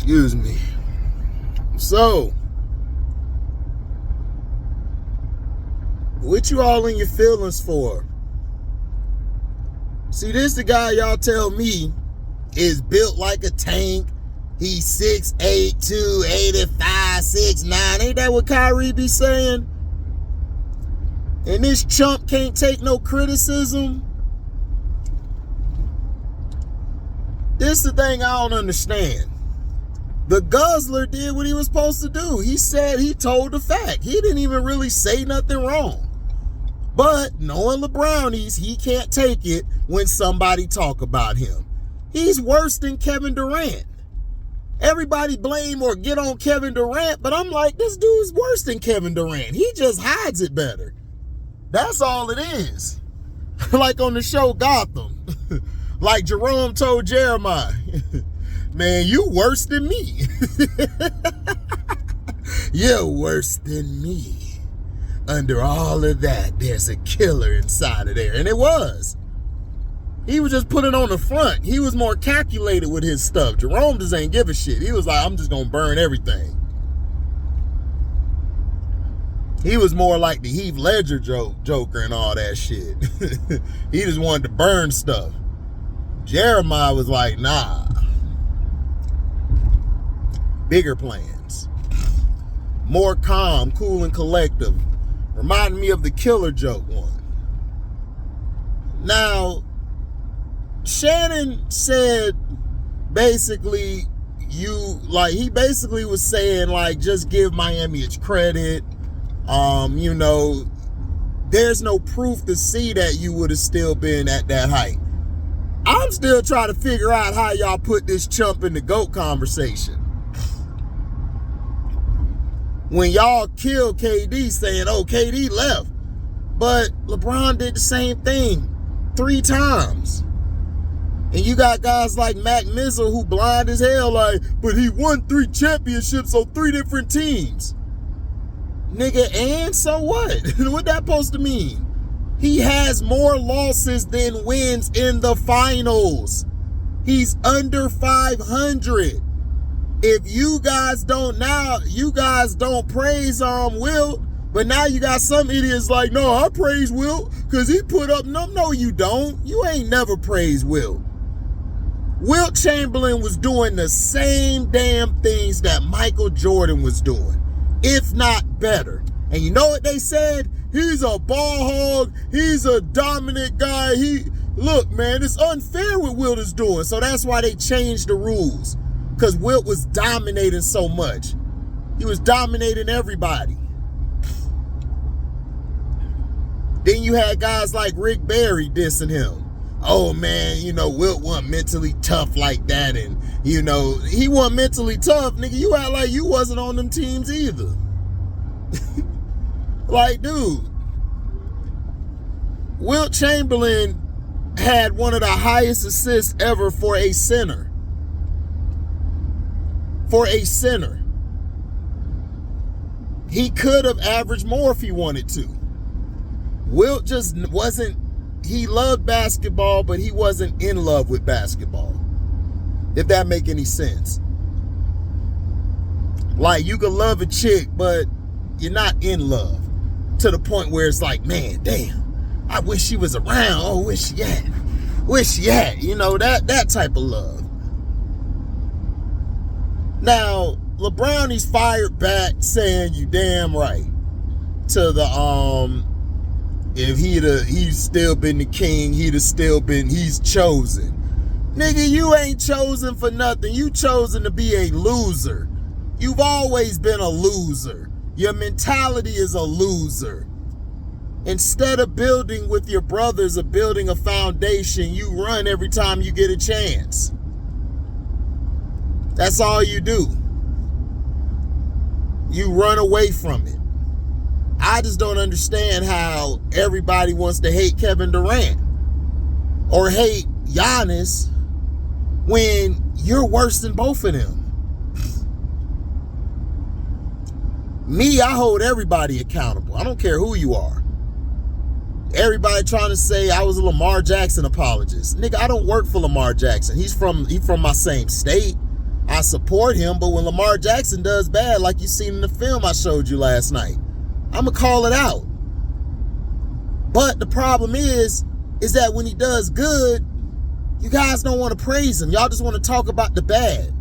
Excuse me. So, what you all in your feelings for? See, this the guy y'all tell me is built like a tank. He's 6'8", 285, 6'9". Ain't that what Kyrie be saying? And this chump can't take no criticism. This the thing I don't understand. The Guzzler did what he was supposed to do. He said, he told the fact. He didn't even really say nothing wrong. But knowing LeBrownies, he can't take it when somebody talk about him. He's worse than Kevin Durant. Everybody blame or get on Kevin Durant, but I'm like, this dude's worse than Kevin Durant. He just hides it better. That's all it is. Like on the show Gotham. Like Jerome told Jeremiah, man, you worse than me. You're worse than me. Under all of that, there's a killer inside of there. And it was. He was just putting on the front. He was more calculated with his stuff. Jerome just ain't give a shit. He was like, I'm just going to burn everything. He was more like the Heath Ledger Joker and all that shit. He just wanted to burn stuff. Jeremiah was like, nah. Bigger plans. More calm, cool, and collective. Reminded me of the Killer Joke one. Now, Shannon said basically he basically was saying like, just give Miami its credit. You know, there's no proof to see that you would have still been at that height. I'm still trying to figure out how y'all put this chump in the GOAT conversation. When y'all killed KD saying, oh, KD left. But LeBron did the same thing 3 times. And you got guys like Mac Mizzle who blind as hell like, but he won 3 championships on 3 different teams. Nigga, and so what? What that supposed to mean? He has more losses than wins in the finals. He's under 500. If you guys don't praise Wilt, but now you got some idiots like, no, I praise Wilt because he put up, no, you don't. You ain't never praised Wilt. Wilt Chamberlain was doing the same damn things that Michael Jordan was doing, if not better. And you know what they said? He's a ball hog. He's a dominant guy. Look, man, it's unfair what Wilt is doing. So that's why they changed the rules. Because Wilt was dominating so much. He was dominating everybody. Then you had guys like Rick Barry dissing him. Oh, man, you know, Wilt wasn't mentally tough like that. And, you know, he wasn't mentally tough. Nigga, you act like you wasn't on them teams either. Like, dude, Wilt Chamberlain had one of the highest assists ever for a center. For a center. He could have averaged more if he wanted to. Wilt just wasn't, he loved basketball, but he wasn't in love with basketball. If that make any sense. Like, you could love a chick, but you're not in love. To the point where it's like, man, damn, I wish she was around. Oh, wish she had. Wish she had. You know, that type of love. Now, LeBrownies fired back saying, you damn right. To the, if he's still been the king, he's chosen. Nigga, you ain't chosen for nothing. You chosen to be a loser. You've always been a loser. Your mentality is a loser. Instead of building with your brothers or building a foundation, you run every time you get a chance. That's all you do. You run away from it. I just don't understand how everybody wants to hate Kevin Durant or hate Giannis when you're worse than both of them. Me, I hold everybody accountable. I don't care who you are. Everybody trying to say I was a Lamar Jackson apologist. Nigga, I don't work for Lamar Jackson. He's from my same state. I I support him, but when Lamar Jackson does bad, like you seen in the film I showed you last night, I'm going to call it out. But the problem is that when he does good, you guys don't want to praise him. Y'all just want to talk about the bad.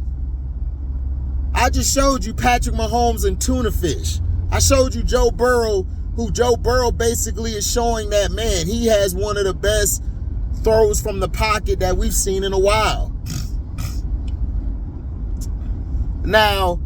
I just showed you Patrick Mahomes and tuna fish. I showed you Joe Burrow, who Joe Burrow basically is showing that, man, he has one of the best throws from the pocket that we've seen in a while. Now,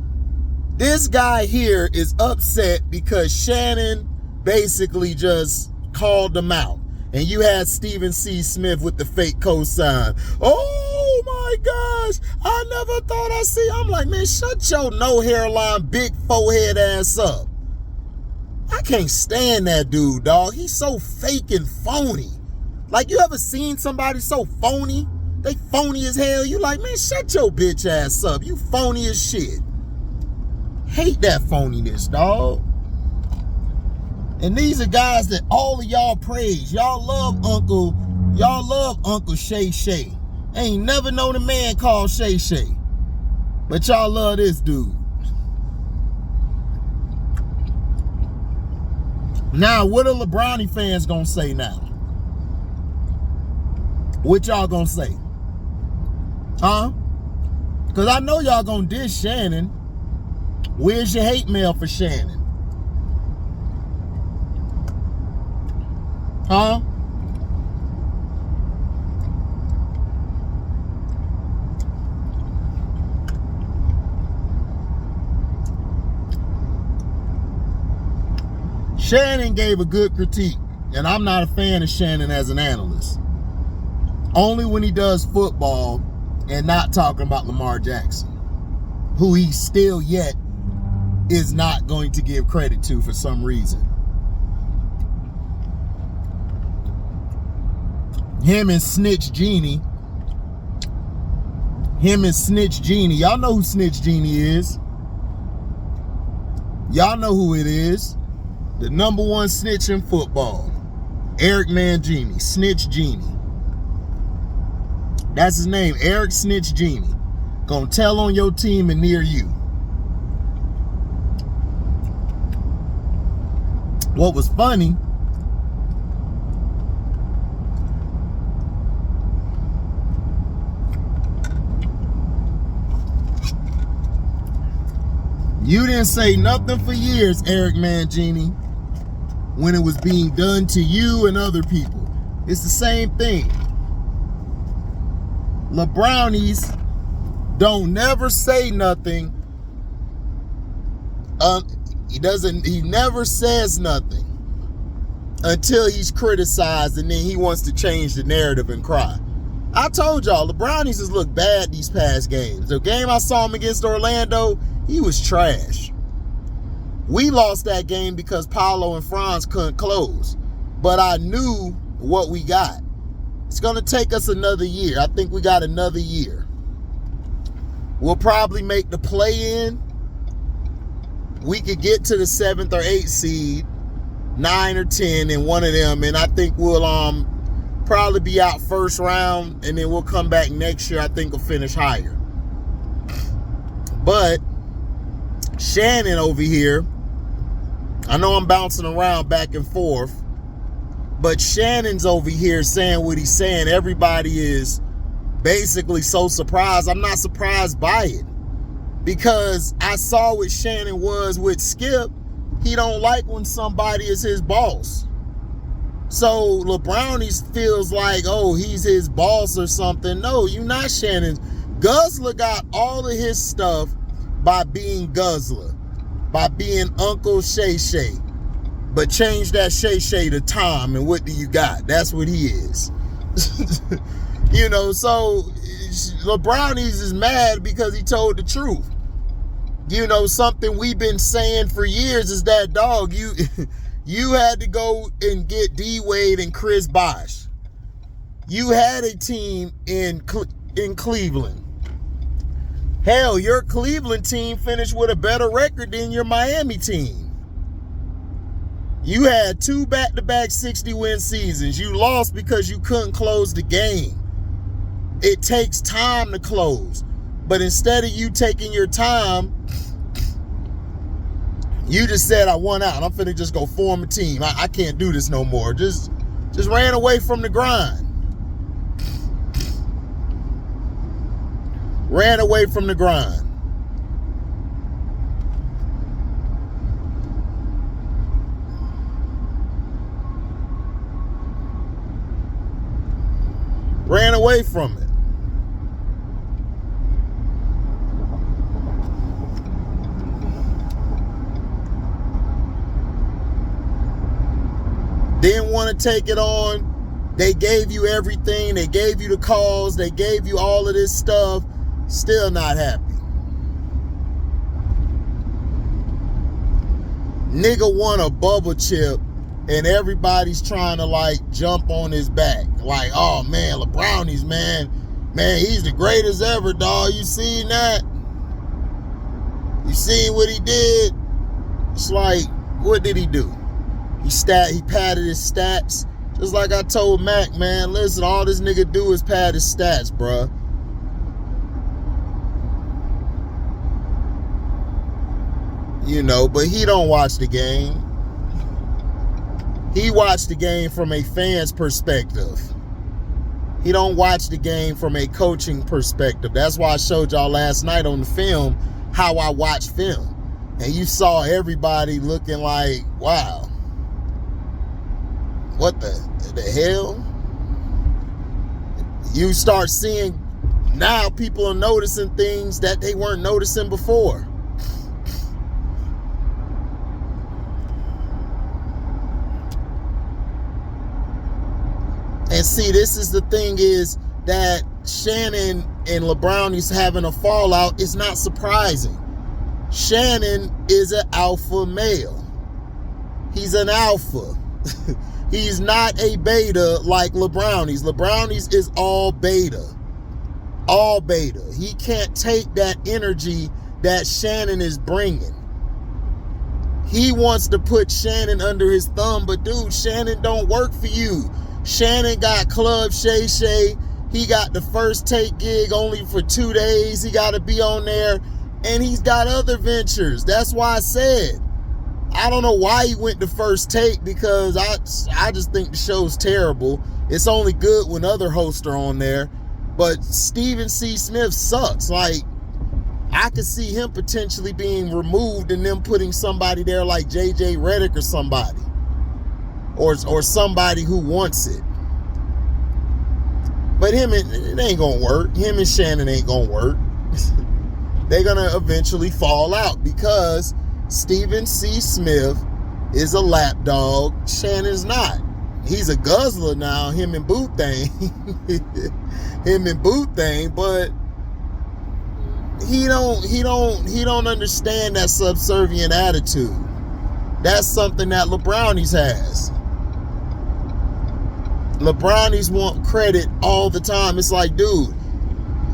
this guy here is upset because Shannon basically just called him out. And you had Stephen C. Smith with the fake cosign. Oh my gosh, I never thought I'd see. I'm like, man, shut your no hairline, big forehead ass up. I can't stand that dude, dog. He's so fake and phony. Like, you ever seen somebody so phony? They phony as hell. You like, man, shut your bitch ass up. You phony as shit. Hate that phoniness, dog. And these are guys that all of y'all praise. Y'all love Uncle Shay Shay. Ain't never known a man called Shay Shay. But y'all love this dude. Now, what are LeBrownie fans gonna say now? What y'all gonna say? Huh? Because I know y'all gonna diss Shannon. Where's your hate mail for Shannon? Huh? Shannon gave a good critique, and I'm not a fan of Shannon as an analyst. Only when he does football and not talking about Lamar Jackson, who he still yet is not going to give credit to for some reason. Him and Snitch Genie. Y'all know who Snitch Genie is. Y'all know who it is. The #1 snitch in football. Eric Mangini. Snitch Genie. That's his name. Eric Snitch Genie. Gonna tell on your team and near you. What was funny, you didn't say nothing for years, Eric Mangini, when it was being done to you and other people. It's the same thing. LeBrownies don't never say nothing. He never says nothing until he's criticized, and then he wants to change the narrative and cry. I told y'all, LeBrownies has looked bad these past games. The game I saw him against Orlando, he was trash. We lost that game because Paolo and Franz couldn't close. But I knew what we got. It's going to take us another year. I think we got another year. We'll probably make the play-in. We could get to the 7th or 8th seed, 9 or 10 in one of them, and I think we'll probably be out first round, and then we'll come back next year. I think we'll finish higher. But Shannon over here, I know I'm bouncing around back and forth, but Shannon's over here saying what he's saying. Everybody is basically so surprised. I'm not surprised by it, because I saw what Shannon was with Skip. He don't like when somebody is his boss. So LeBrownies feels like, oh, he's his boss or something. No, you're not Shannon. Guzzler got all of his stuff by being Guzzler, by being Uncle Shay Shay. But change that Shay Shay to Tom, and what do you got? That's what he is. You know, so LeBrownies is mad because he told the truth. You know, something we've been saying for years is that, dog, you had to go and get D-Wade and Chris Bosh. You had a team in Cleveland. Hell, your Cleveland team finished with a better record than your Miami team. You had 2 back-to-back 60-win seasons. You lost because you couldn't close the game. It takes time to close. But instead of you taking your time, you just said, I won out. I'm finna just go form a team. I can't do this no more. Just ran away from the grind. Ran away from the grind. Ran away from it. Didn't want to take it on. They gave you everything. They gave you the calls. They gave you all of this stuff. Still not happy. Nigga won a bubble chip and everybody's trying to like jump on his back. Like, oh man, LeBrownies, man, he's the greatest ever, dog. You seen that? You seen what he did? It's like, what did he do? He padded his stats. Just like I told Mac, man, listen, all this nigga do is pad his stats, bruh. You know, but he don't watch the game. He watched the game from a fan's perspective. He don't watch the game from a coaching perspective. That's why I showed y'all last night on the film how I watch film. And you saw everybody looking like, wow. What the hell? You start seeing now people are noticing things that they weren't noticing before. And see, this is the thing is that Shannon and LeBrownies having a fallout is not surprising. Shannon is an alpha male. He's an alpha. He's not a beta like LeBrownies. LeBrownies is all beta. All beta. He can't take that energy that Shannon is bringing. He wants to put Shannon under his thumb, but dude, Shannon don't work for you. Shannon got Club Shay Shay. He got the First Take gig only for 2 days. He got to be on there. And he's got other ventures. That's why I said, I don't know why he went to First Take, because I just think the show's terrible. It's only good when other hosts are on there. But Stephen C. Smith sucks. Like, I could see him potentially being removed and them putting somebody there like JJ Redick or somebody. Or somebody who wants it. But it ain't gonna work. Him and Shannon ain't gonna work. They're gonna eventually fall out because Stephen C. Smith is a lapdog. Shannon's not. He's a guzzler now, him and Boot Thing. Him and Boot Thing, but he don't understand that subservient attitude. That's something that LeBrownies has. LeBrownies want credit all the time. It's like, dude,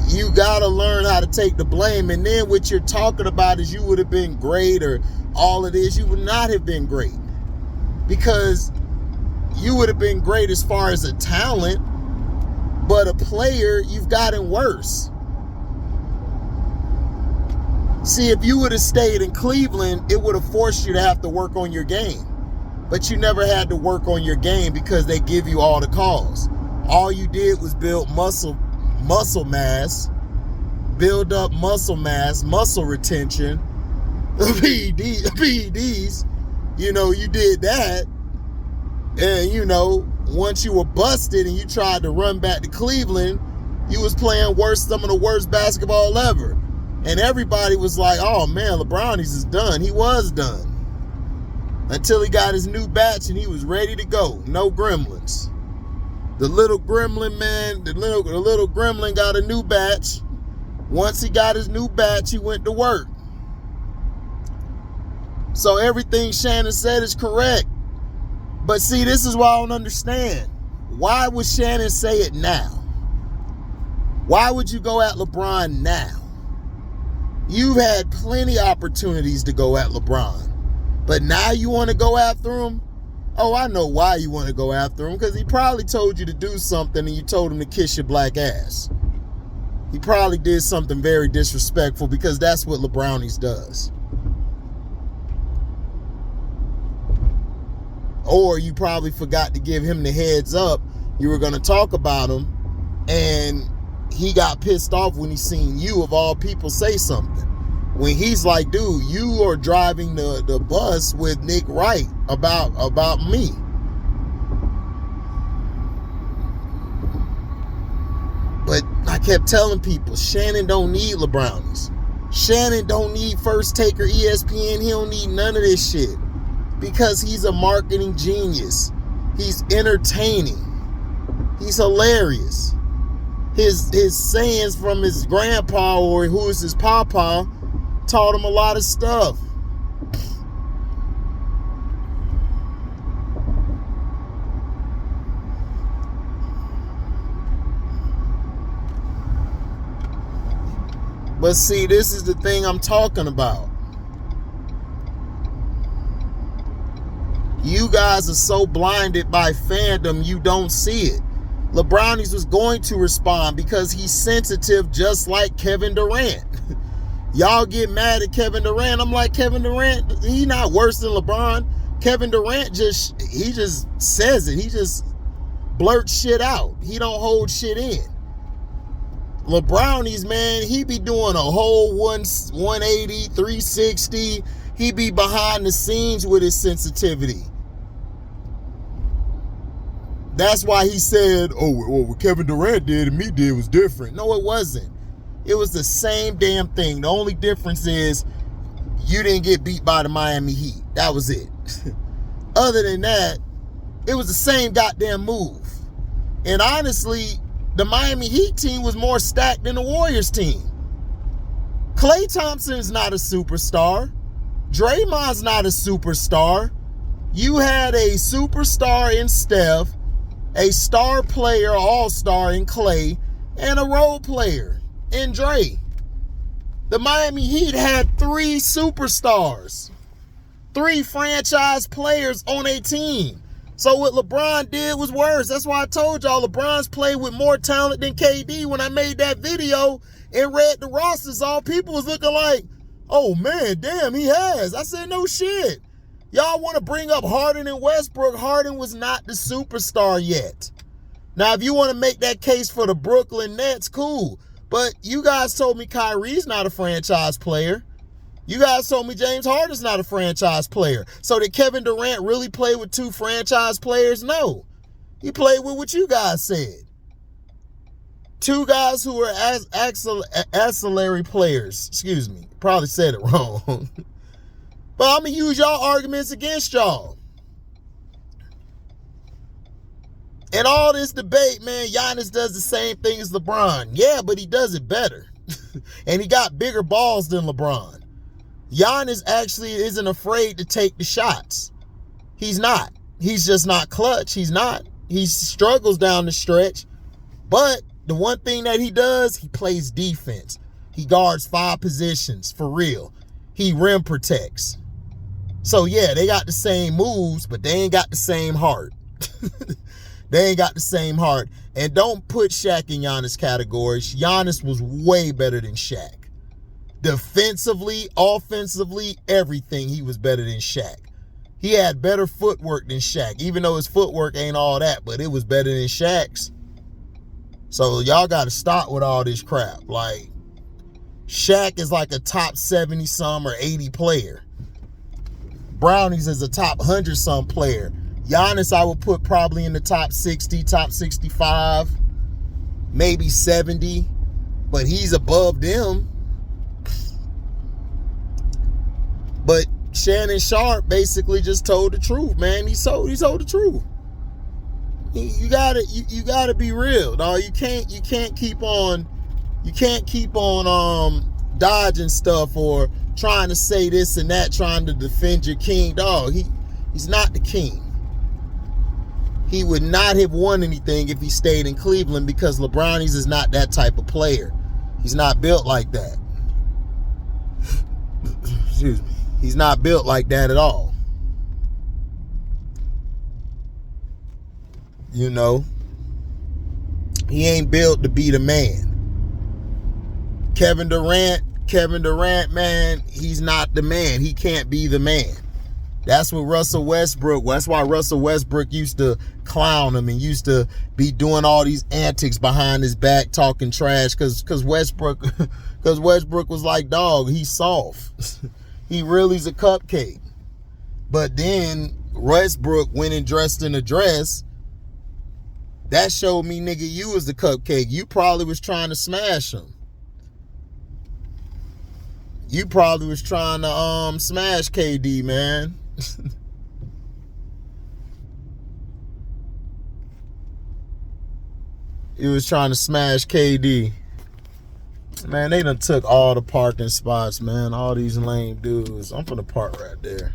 you gotta learn how to take the blame. And then what you're talking about is you would have been great or all of this. You would not have been great, because you would have been great as far as a talent, but a player, you've gotten worse. See, if you would have stayed in Cleveland, it would have forced you to have to work on your game. But you never had to work on your game because they give you all the calls. All you did was build muscle mass, build up muscle mass, muscle retention, PEDs. You know, you did that. And, you know, once you were busted and you tried to run back to Cleveland, you was playing some of the worst basketball ever. And everybody was like, oh man, LeBrownies is done. He was done. Until he got his new batch and he was ready to go. No gremlins. The little gremlin, man, the little gremlin got a new batch. Once he got his new batch, he went to work. So everything Shannon said is correct. But see, this is what I don't understand. Why would Shannon say it now? Why would you go at LeBron now? You've had plenty of opportunities to go at LeBron. But now you want to go after him? Oh, I know why you want to go after him. Because he probably told you to do something and you told him to kiss your black ass. He probably did something very disrespectful because that's what LeBrownies does. Or you probably forgot to give him the heads up. You were going to talk about him, and he got pissed off when he seen you, of all people, say something. When he's like, dude, you are driving the bus with Nick Wright about me. But I kept telling people, Shannon don't need LeBrownies. Shannon don't need First Take or ESPN. He don't need none of this shit. Because he's a marketing genius. He's entertaining. He's hilarious. His sayings from his grandpa, or who is his papa, taught him a lot of stuff. But see, this is the thing I'm talking about. You guys are so blinded by fandom, you don't see it. LeBrownies was going to respond because he's sensitive just like Kevin Durant. Y'all get mad at Kevin Durant. I'm like, Kevin Durant, he not worse than LeBron. Kevin Durant just says it. He just blurts shit out. He don't hold shit in. LeBrownies, man, he be doing a whole 180, 360. He be behind the scenes with his sensitivity. That's why he said, oh, well, what Kevin Durant did and me did was different. No, it wasn't. It was the same damn thing. The only difference is you didn't get beat by the Miami Heat. That was it. Other than that, it was the same goddamn move. And honestly, the Miami Heat team was more stacked than the Warriors team. Klay Thompson's not a superstar. Draymond's not a superstar. You had a superstar in Steph, a star player, all-star in Klay, and a role player in Dre. The Miami Heat had 3 superstars, 3 franchise players on a team. So what LeBron did was worse. That's why I told y'all LeBron's played with more talent than KD. When I made that video and read the rosters off, people was looking like, oh man, damn, he has. I said, no shit. Y'all want to bring up Harden and Westbrook. Harden was not the superstar yet. Now, if you want to make that case for the Brooklyn Nets, cool. But you guys told me Kyrie's not a franchise player. You guys told me James Harden's not a franchise player. So did Kevin Durant really play with 2 franchise players? No. He played with what you guys said. 2 guys who were ancillary players. Excuse me. Probably said it wrong. But I'm going to use y'all arguments against y'all. And all this debate, man, Giannis does the same thing as LeBron. Yeah, but he does it better. And he got bigger balls than LeBron. Giannis actually isn't afraid to take the shots. He's not. He's just not clutch. He's not. He struggles down the stretch. But the one thing that he does, he plays defense. He guards 5 positions, for real. He rim protects. So, yeah, they got the same moves, but they ain't got the same heart. They ain't got the same heart. And don't put Shaq in Giannis categories. Giannis was way better than Shaq. Defensively, offensively, everything, he was better than Shaq. He had better footwork than Shaq, even though his footwork ain't all that, but it was better than Shaq's. So y'all got to stop with all this crap. Like, Shaq is like a top 70-some or 80 player. Brownies is a top 100-some player. Giannis, I would put probably in the top 60, top 65, maybe 70, but he's above them. But Shannon Sharpe basically just told the truth, man. He told the truth. You gotta be real, dog. You can't keep on dodging stuff or trying to say this and that, trying to defend your king, dog. He's not the king. He would not have won anything if he stayed in Cleveland because LeBrownies is not that type of player. He's not built like that. Excuse me. He's not built like that at all. You know, he ain't built to be the man. Kevin Durant, man, he's not the man. He can't be the man. That's what Russell Westbrook, that's why Russell Westbrook used to clown him and used to be doing all these antics behind his back, talking trash, because Westbrook was like, dog, he's soft. He really's a cupcake. But then Westbrook went and dressed in a dress. That showed me, nigga, you was the cupcake. You probably was trying to smash him. You probably was trying to smash KD, man. He was trying to smash KD. Man, they done took all the parking spots, man. All these lame dudes. I'm finna park right there.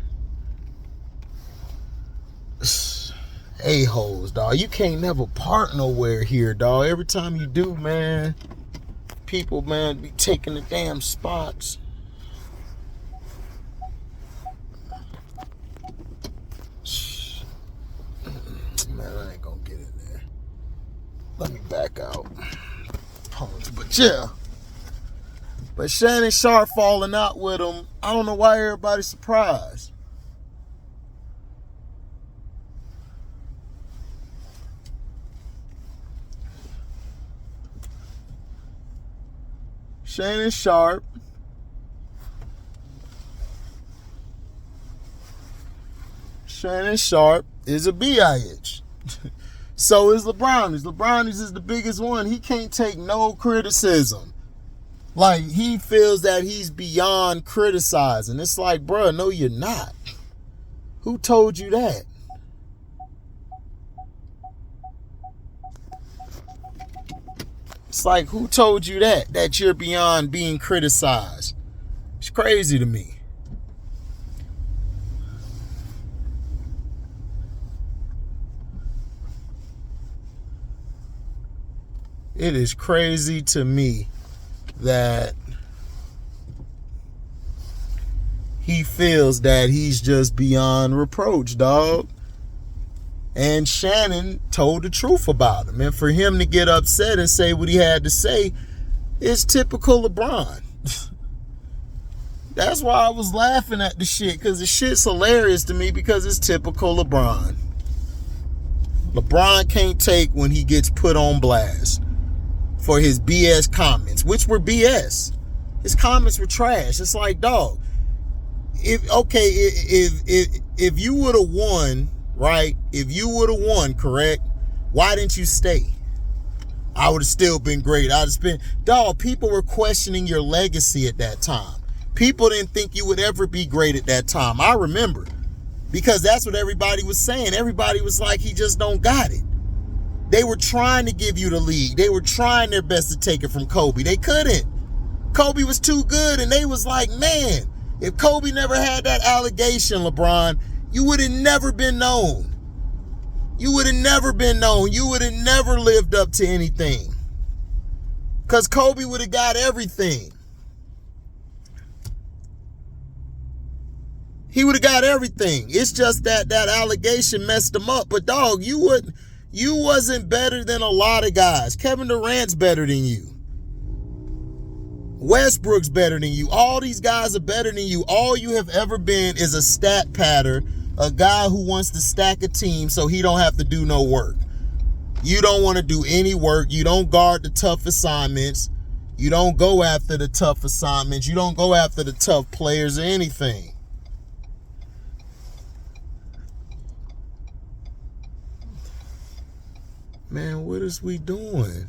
A-holes, dog. You can't never park nowhere here, dog. Every time you do, man, people, man, be taking the damn spots. Man, I ain't gonna get in there. Let me back out. But yeah. But Shannon Sharpe falling out with him. I don't know why everybody's surprised. Shannon Sharpe is a bitch. So is LeBrownies. LeBrownies is the biggest one. He can't take no criticism. Like, he feels that he's beyond criticizing. It's like, bruh, no, you're not. Who told you that? It's like, who told you that you're beyond being criticized? It's crazy to me. It is crazy to me that he feels that he's just beyond reproach, dog. And Shannon told the truth about him. And for him to get upset and say what he had to say is typical LeBron. That's why I was laughing at the shit, because the shit's hilarious to me, because it's typical LeBron. LeBron can't take when he gets put on blast for his BS comments, which were BS. His comments were trash. It's like, dog, if you would have won, right? If you would have won, correct? Why didn't you stay? I would have still been great. I'd have been, dog, people were questioning your legacy at that time. People didn't think you would ever be great at that time. I remember, because that's what everybody was saying. Everybody was like, he just don't got it. They were trying to give you the lead. They were trying their best to take it from Kobe. They couldn't. Kobe was too good, and they was like, man, if Kobe never had that allegation, LeBron, you would have never been known. You would have never been known. You would have never lived up to anything. Because Kobe would have got everything. He would have got everything. It's just that allegation messed him up. But, dog, you wasn't better than a lot of guys. Kevin Durant's better than you. Westbrook's better than you. All these guys are better than you. All you have ever been is a stat patter, a guy who wants to stack a team so he don't have to do no work. You don't want to do any work. You don't guard the tough assignments. You don't go after the tough assignments. You don't go after the tough players or anything. Man, what is we doing?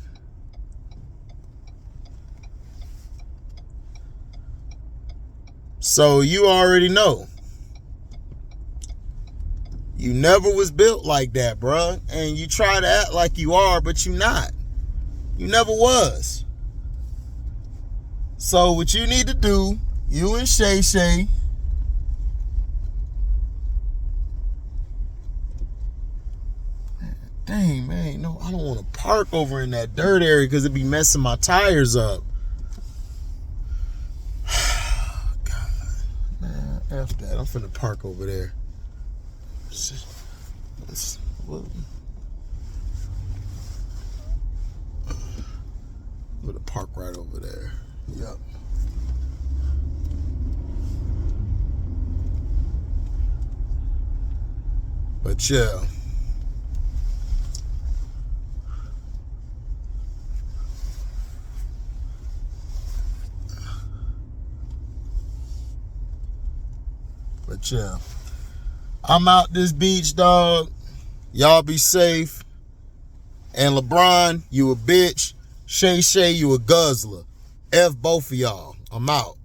So you already know. You never was built like that, bruh. And you try to act like you are, but you not. You never was. So what you need to do, you and Shay Shay, dang, man, no, I don't want to park over in that dirt area because it'd be messing my tires up. God, man, F that. I'm finna park over there. I'm gonna park right over there. Yep. But yeah. But yeah. I'm out this beach, dog. Y'all be safe. And LeBron, you a bitch. Shay, you a guzzler. F both of y'all. I'm out.